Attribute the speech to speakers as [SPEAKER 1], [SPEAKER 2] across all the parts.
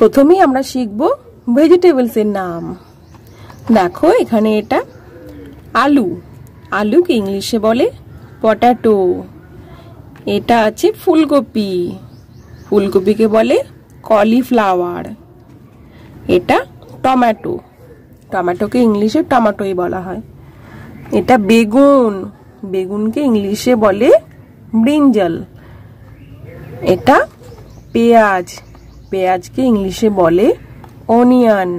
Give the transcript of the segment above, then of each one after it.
[SPEAKER 1] প্রথমেই আমরা শিখব ভেজিটেবলস এর নাম। দেখো এখানে এটা আলু, আলুকে ইংলিশে বলে পটাটো। এটা আছে ফুলকপি, ফুলকপিকে বলে কলিফ্লাওয়ার। এটা টমেটো, টমেটোকে ইংলিশে টমেটোই বলা হয়। এটা বেগুন, বেগুনকে ইংলিশে বলে ব্রিঞ্জাল। এটা পেঁয়াজ, পেঁয়াজকে ইংলিশে বলে অনিয়ন।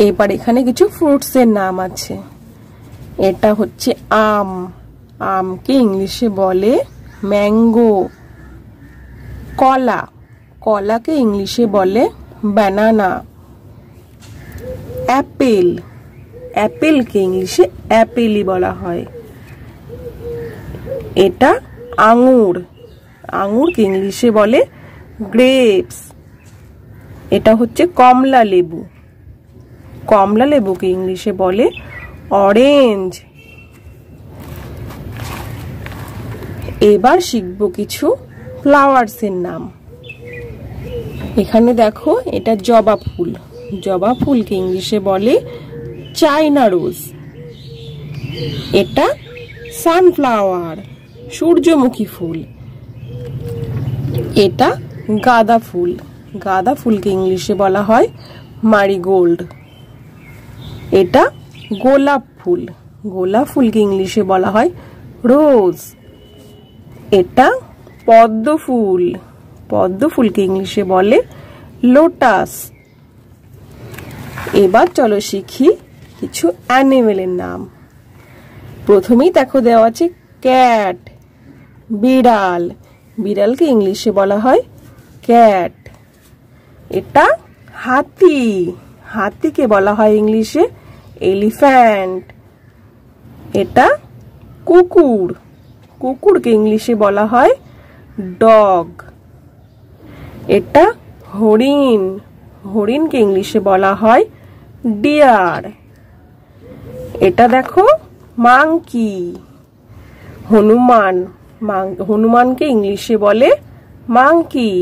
[SPEAKER 1] এবার এখানে কিছু ফ্রুটস এর নাম আছে। এটা হচ্ছে আম, আমকে ইংলিশে বলে ম্যাঙ্গো। কলা, কলাকে ইংলিশে বলে ব্যানানা। অ্যাপেল, অ্যাপেলকে ইংলিশে অ্যাপেলই বলা হয়। এটা আঙুর, আঙুরকে ইংলিশে বলে গ্রেপস। এটা হচ্ছে কমলা লেবু, কমলা লেবুকে ইংলিশে বলে অরেঞ্জ। এবার শিখব কিছু ফ্লাওয়ার্স এর নাম। এখানে দেখো এটা জবা ফুল, জবা ফুলকে ইংলিশে বলে চাইনা রোজ। এটা সানফ্লাওয়ার, সূর্যমুখী ফুল। এটা গাঁদা ফুল, গাঁদা ফুলকে ইংলিশে বলা হয় মারিগোল্ড। এটা গোলাপ ফুল, গোলাপ ফুলকে ইংলিশে বলা হয় রোজ। এটা পদ্ম ফুল, পদ্ম ফুলকে ইংলিশে বলে লোটাস। এবার চলো শিখি কিছু অ্যানিমেলের নাম। প্রথমেই দেখো দেওয়া আছে ক্যাট, বিড়াল, বিড়ালকে ইংলিশে বলা হয় ক্যাট। এটা হাতি, হাতিকে বলা হয় ইংলিশে এলিফ্যান্ট। এটা কুকুর, কুকুরকে ইংলিশে বলা হয় ডগ। এটা হরিণ, হরিণকে ইংলিশে বলা হয় ডিয়ার। এটা দেখো মাংকি, হনুমান, হনুমানকে ইংলিশে বলে মাংকি।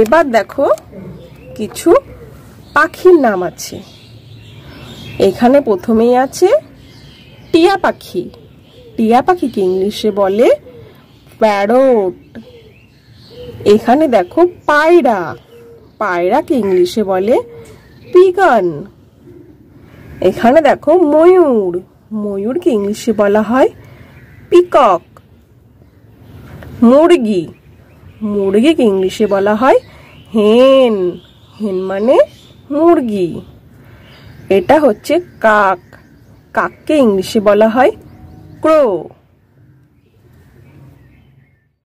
[SPEAKER 1] এবার দেখো কিছু পাখির নাম আছে। এখানে প্রথমেই আছে টিয়া পাখি, টিয়া পাখিকে ইংলিশে বলে প্যারট। এখানে দেখো পায়রা, পায়রাকে ইংলিশে বলে পিগন। এখানে দেখো ময়ূর, ময়ূরকে ইংলিশে বলা হয় পিকক। মুরগি, মুরগিকে ইংলিশে বলা হয় হেন, হেন মানে মুরগি। এটা হচ্ছে কাক, কাককে ইংলিশে বলা হয় ক্রো।